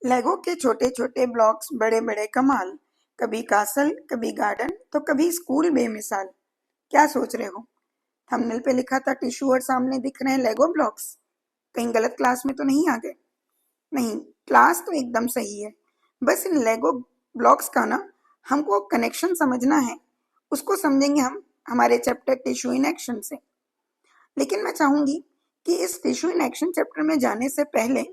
लेगो के छोटे छोटे ब्लॉक्स बड़े बड़े कमाल। कभी कासल, कभी गार्डन, तो कभी स्कूल बेमिसाल। क्या सोच रहे हो? थंबनेल पे लिखा था टिश्यू और सामने दिख रहे हैं लेगो ब्लॉक्स। कहीं गलत क्लास में तो नहीं आ गए? नहीं, क्लास तो एकदम सही है। बस इन लेगो ब्लॉक्स का ना हमको कनेक्शन समझना है। उसको समझेंगे हम हमारे चैप्टर टिश्यू इन एक्शन से। लेकिन मैं चाहूंगी कि इस टिश्यू इन एक्शन चैप्टर में जाने से पहले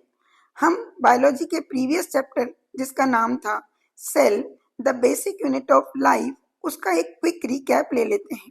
हम बायोलॉजी के प्रीवियस चैप्टर जिसका नाम था cell, the basic unit of life, उसका एक क्विक रिकैप ले लेते हैं।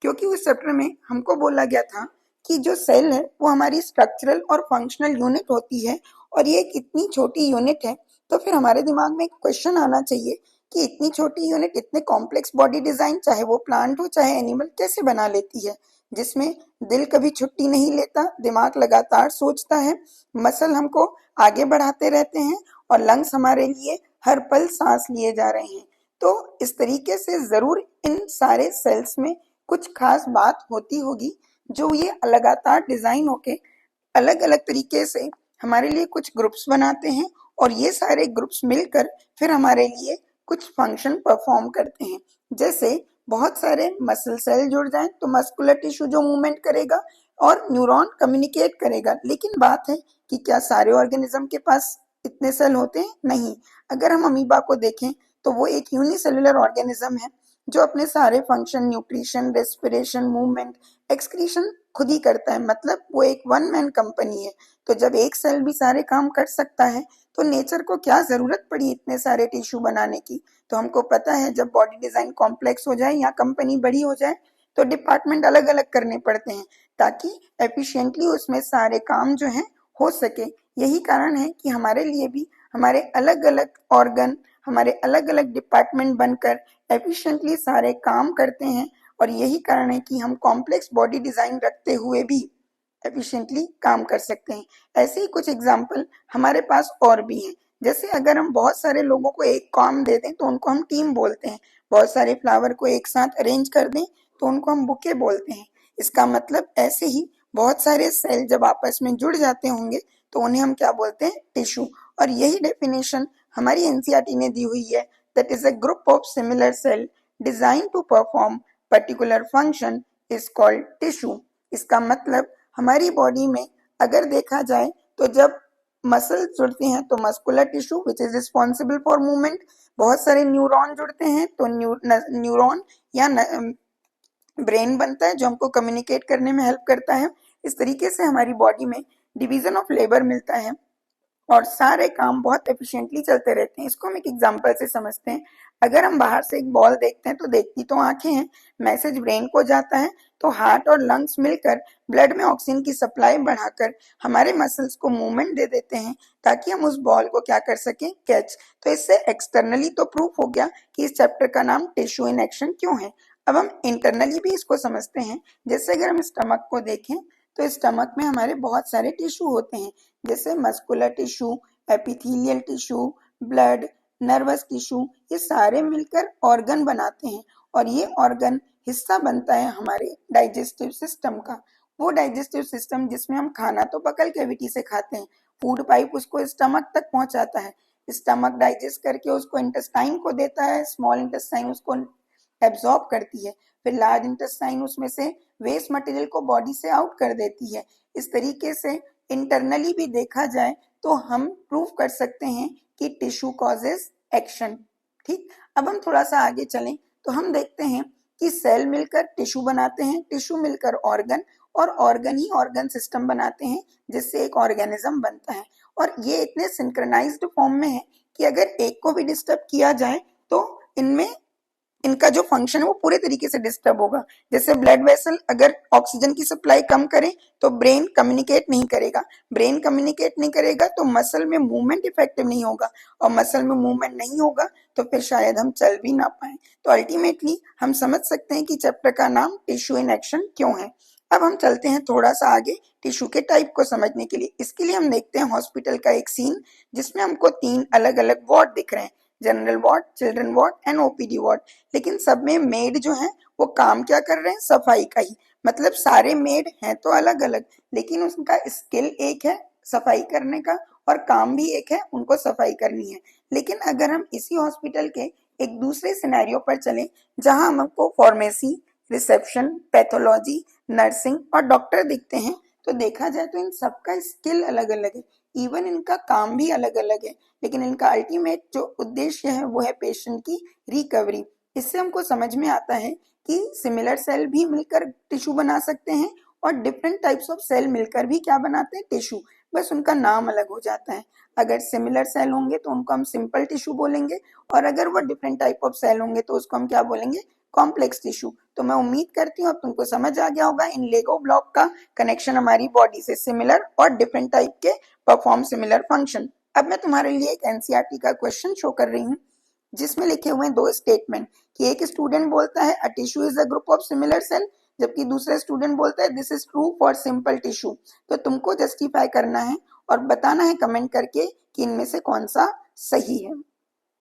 क्योंकि उस चैप्टर में हमको बोला गया था कि जो सेल है वो हमारी स्ट्रक्चरल और फंक्शनल यूनिट होती है, और ये एक इतनी छोटी यूनिट है। तो फिर हमारे दिमाग में एक क्वेश्चन आना चाहिए कि इतनी छोटी यूनिट इतने कॉम्प्लेक्स बॉडी डिजाइन, चाहे वो प्लांट हो चाहे एनिमल, कैसे बना लेती है, जिसमें दिल कभी छुट्टी नहीं लेता, दिमाग लगातार सोचता है, मसल हमको आगे बढ़ाते रहते हैं, और लंग्स हमारे लिए हर पल सांस लिए जा रहे हैं। तो इस तरीके से जरूर इन सारे सेल्स में कुछ खास बात होती होगी जो ये लगातार डिजाइन होके अलग अलग तरीके से हमारे लिए कुछ ग्रुप्स बनाते हैं, और ये सारे ग्रुप्स मिलकर फिर हमारे लिए कुछ फंक्शन परफॉर्म करते हैं। जैसे बहुत सारे मसल सेल जुड़ जाएं तो मस्कुलर टिश्यू जो मूवमेंट करेगा और न्यूरॉन कम्युनिकेट करेगा। लेकिन बात है कि क्या सारे ऑर्गेनिज्म के पास इतने सेल होते हैं? नहीं। अगर हम अमीबा को देखें तो वो एक यूनिसेलुलर ऑर्गेनिज्म है जो अपने सारे function, nutrition, respiration, movement, excretion खुद ही करता है। मतलब वो एक वन मैन कंपनी है। तो जब एक सेल भी सारे काम कर सकता है तो नेचर को क्या जरूरत पड़ी इतने सारे टिश्यू बनाने की? तो हमको पता है जब बॉडी डिजाइन कॉम्प्लेक्स हो जाए या कंपनी बड़ी हो जाए तो डिपार्टमेंट अलग अलग करने पड़ते हैं ताकि एफिशिएंटली उसमें सारे काम जो है हो सके। यही कारण है कि हमारे लिए भी हमारे अलग अलग ऑर्गन, हमारे अलग अलग डिपार्टमेंट बनकर एफिशिएंटली सारे काम करते हैं, और यही कारण है कि हम कॉम्प्लेक्स बॉडी डिजाइन रखते हुए भी एफिशिएंटली काम कर सकते हैं। ऐसे ही कुछ एग्जाम्पल हमारे पास और भी हैं। जैसे अगर हम बहुत सारे लोगों को एक काम दे दें तो उनको हम टीम बोलते हैं। बहुत सारे फ्लावर को एक साथ अरेंज कर दें तो उनको हम बुके बोलते हैं। इसका मतलब ऐसे ही बहुत सारे सेल जब आपस में जुड़ जाते होंगे तो उन्हें हम क्या बोलते हैं? टिश्यू। और यही डेफिनेशन हमारी एनसीईआरटी ने दी हुई है, that is a group of similar cell design to perform particular function is called tissue. इसका मतलब हमारी बॉडी में अगर देखा जाए तो जब मसल जुड़ते हैं तो muscular tissue which is responsible for movement, बहुत सारे न्यूरॉन जुड़ते हैं तो न्यूरॉन या ब्रेन बनता है जो हमको कम्युनिकेट करने में हेल्प करता है। इस तरीके से हमारी बॉडी में डिवीजन ऑफ लेबर मिलता है और सारे काम बहुत एफिशिएंटली चलते रहते हैं। इसको हम एक एग्जांपल से समझते हैं। अगर हम बाहर से एक बॉल देखते हैं तो देखती तो आंखें हैं, मैसेज ब्रेन को जाता है, तो हार्ट और लंग्स मिलकर ब्लड में ऑक्सीजन की सप्लाई बढ़ाकर हमारे मसल्स को मूवमेंट दे देते हैं ताकि हम उस बॉल को क्या कर सकें? कैच। तो इससे एक्सटर्नली तो प्रूफ हो गया कि इस चैप्टर का नाम टिश्यू इन एक्शन क्यों है। अब हम इंटरनली भी इसको समझते हैं। जैसे अगर हम स्टमक को देखें तो स्टमक में हमारे बहुत सारे टिश्यू होते हैं, जैसे muscular tissue, epithelial tissue, blood, nervous tissue, ये सारे मिलकर ऑर्गन बनाते हैं। और ये ऑर्गन हिस्सा बनता है हमारे डाइजेस्टिव सिस्टम का। वो डाइजेस्टिव सिस्टम जिसमें हम खाना तो बकल कैविटी से खाते हैं, फूड पाइप उसको स्टमक तक पहुंचाता है, स्टमक डाइजेस्ट करके उसको इंटेस्टाइन को देता है, स्मॉल इंटेस्टाइन उसको एब्जॉर्ब करती है, फिर लार्ज इंटेस्टाइन उसमें से वेस्ट मटेरियल को बॉडी से आउट कर देती है। इस तरीके से इंटरनली भी देखा जाए तो हम प्रूव कर सकते हैं कि टिश्यू कॉजेज एक्शन। ठीक, अब हम थोड़ा सा आगे चलें तो हम देखते हैं कि सेल मिलकर टिश्यू बनाते हैं, टिश्यू मिलकर ऑर्गन, और ऑर्गन ही ऑर्गन सिस्टम बनाते हैं जिससे एक ऑर्गेनिज्म बनता है। और ये इतने सिंक्रोनाइज्ड फॉर्म में है कि अगर एक को भी डिस्टर्ब किया जाए तो इनमें इनका जो फंक्शन है वो पूरे तरीके से डिस्टर्ब होगा। जैसे ब्लड वेसल अगर ऑक्सीजन की सप्लाई कम करे तो ब्रेन कम्युनिकेट नहीं करेगा, ब्रेन कम्युनिकेट नहीं करेगा तो मसल में मूवमेंट इफेक्टिव नहीं होगा, और मसल में मूवमेंट नहीं होगा तो फिर शायद हम चल भी ना पाए। तो अल्टीमेटली हम समझ सकते हैं कि चैप्टर का नाम टिश्यू इन एक्शन क्यों है। अब हम चलते हैं थोड़ा सा आगे टिश्यू के टाइप को समझने के लिए। इसके लिए हम देखते हैं हॉस्पिटल का एक सीन जिसमें हमको 3 अलग अलग वार्ड दिख रहे हैं, general ward, children ward and OPD ward. लेकिन सब में मेड जो है वो काम क्या कर रहे हैं? सफाई का ही। मतलब सारे मेड हैं तो अलग अलग, लेकिन उनका स्किल एक है सफाई करने का, और काम भी एक है, उनको सफाई करनी है। लेकिन अगर हम इसी हॉस्पिटल के एक दूसरे सिनेरियो पर चलें जहां हमको फार्मेसी, रिसेप्शन, पैथोलॉजी, नर्सिंग और डॉक्टर दिखते हैं, तो देखा जाए तो इन सबका स्किल अलग अलग है, इवन इनका काम भी अलग अलग है, लेकिन इनका अल्टीमेट जो उद्देश्य है वो है पेशेंट की रिकवरी। इससे हमको समझ में आता है कि सिमिलर सेल भी मिलकर टिश्यू बना सकते हैं और डिफरेंट टाइप्स ऑफ सेल मिलकर भी क्या बनाते हैं, टिश्यू। बस उनका नाम अलग हो जाता है। अगर सिमिलर सेल होंगे तो उनको हम सिंपल टिश्यू बोलेंगे, और अगर वो डिफरेंट टाइप ऑफ सेल होंगे तो उसको हम क्या बोलेंगे, कॉम्प्लेक्स टिश्यू। तो मैं उम्मीद करती हूँ अब तुमको समझ आ गया होगा इन लेगो ब्लॉक का कनेक्शन हमारी बॉडी से, सिमिलर और डिफरेंट टाइप के परफॉर्म सिमिलर फंक्शन। अब मैं तुम्हारे लिए एक एनसीईआरटी का क्वेश्चन शो कर रही हूँ जिसमें लिखे हुए हैं दो स्टेटमेंट, कि एक स्टूडेंट बोलता है a tissue is a group of similar cell, जबकि दूसरा स्टूडेंट बोलता है this is true for simple tissue. तो तुमको जस्टिफाई करना है और बताना है कमेंट करके कि इनमें से कौन सा सही है।